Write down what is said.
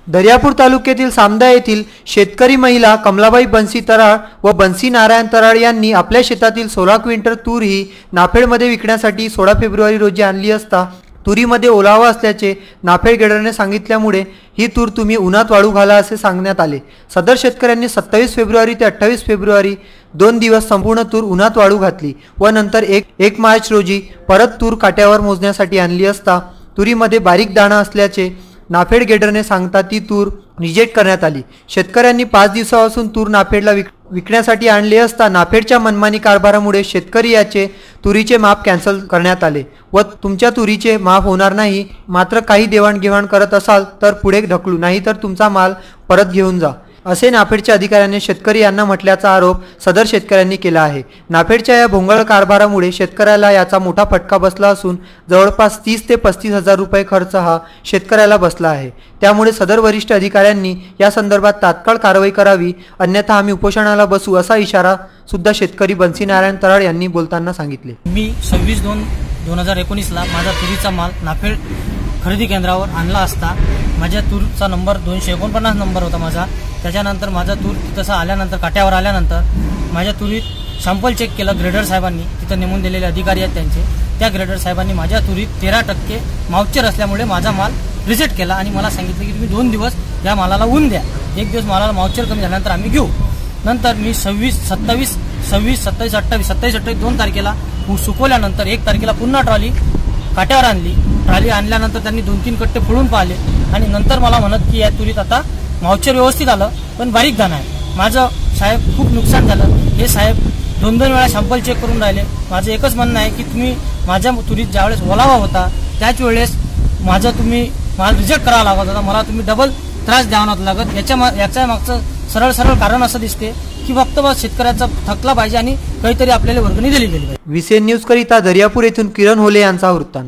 दर्यापूर तालुक्यातील सामदा येथील शेतकरी महिला कमलाबाई बन्सी तराळ व बन्सी नारायण तराळ यांनी आपल्या शेतातील 16 क्विंटल तूर ही नाफेडमध्ये विकण्यासाठी 16 फेब्रुवारी रोजी आणली असता तुरीमध्ये ओलावा असल्याचे नाफेड गेडरने सांगितल्यामुळे ही तूर तुम्ही उन्हात वाळू घाला असे सांगण्यात आले। सदर शेतकऱ्यांनी 27 फेब्रुवारी ते 28 फेब्रुवारी 2 दिवस संपूर्ण तूर उन्हात वाळू घातली व नंतर 1 मार्च रोजी परत तूर काट्यावर मोजण्यासाठी आणली असता तुरीमध्ये बारीक दाणा असल्याचे नाफेड गेडरने सांगता ती तूर रिजेक्ट करण्यात आली। शेतकऱ्यांनी 5 दिवसापासून तूर नाफेडला विकण्यासाठी आणले असता नाफेडच्या मनमानी कारभारामुळे शेतकरी याचे तुरीचे माप कॅन्सल करण्यात आले व तुमच्या तुरीचे माफ होणार नाही, मात्र काही देवाणघेवाण करत असाल तर पुढे ढकलू, नाही तर तुमचा माल परत घेऊन जा असे नाफेडच्या अधिकाऱ्यांनी शेतकरी यांना म्हटल्याचा आरोप सदर शेतकऱ्यांनी केला आहे। नाफेडच्या या भोंगळ कारभारामुळे शेतकऱ्याला याचा मोठा फटका बसला असून जवळपास 30 ते 35 हजार रुपये खर्च हा शेतकऱ्याला बसला आहे। त्यामुळे सदर वरिष्ठ अधिकाऱ्यांनी या संदर्भात तात्काळ कारवाई करावी, अन्यथा आम्ही उपोषणाला बसू असा इशारा सुद्धा शेतकरी बन्सी नारायण तराळ यांनी बोलताना सांगितले। मी 26/2/2019 ला माझा तुरीचा माल नाफेड खरेदी केंद्रावर आणला असता माझ्या तूरचा नंबर 249 नंबर होता माझा। त्याच्यानंतर माझा तूर तसा आल्यानंतर काट्यावर आल्यानंतर माझ्या तुरीत सॅम्पल चेक केलं ग्रेडर साहेबांनी, तिथं नेमून दिलेले अधिकारी आहेत त्यांचे, त्या ग्रेडर साहेबांनी माझ्या तुरीत 13% माउच्चर असल्यामुळे माझा माल रिजेक्ट केला आणि मला सांगितलं की तुम्ही 2 दिवस या मालाला ऊन द्या, 1 दिवस मालाला माउच्चर कमी झाल्यानंतर आम्ही घेऊ। नंतर मी 27, 28 2 तारखेला सुकवल्यानंतर 1 तारखेला पुन्हा ट्रॉली काट्यावर आणली। ट्रॉली आणल्यानंतर त्यांनी 2-3 कट्टे फोडून पाहिले आणि नंतर मला म्हणत की या तुरीत आता माउच्चर व्यवस्थित आलं पण बारीक दाणा आहे। माझं साहेब खूप नुकसान झालं। हे साहेब 2-2 वेळा सॅम्पल चेक करून राहिले। माझं एकच म्हणणं आहे की तुम्ही माझ्या तुरीत ज्यावेळेस ओलावा होता त्याच वेळेस माझं तुम्ही माल रिजेक्ट करावा लागत होता, मला तुम्ही डबल त्रास द्यावा नव्हता लागत। याच्या मागचं सरळ कारण असं दिसते की फक्त बस शेतकऱ्याचा थकला पाहिजे आणि काहीतरी आपल्याला वर्गणी दिली गेली पाहिजे। विसेन न्यूज करिता दर्यापूर येथून किरण होले यांचा वृत्तांत।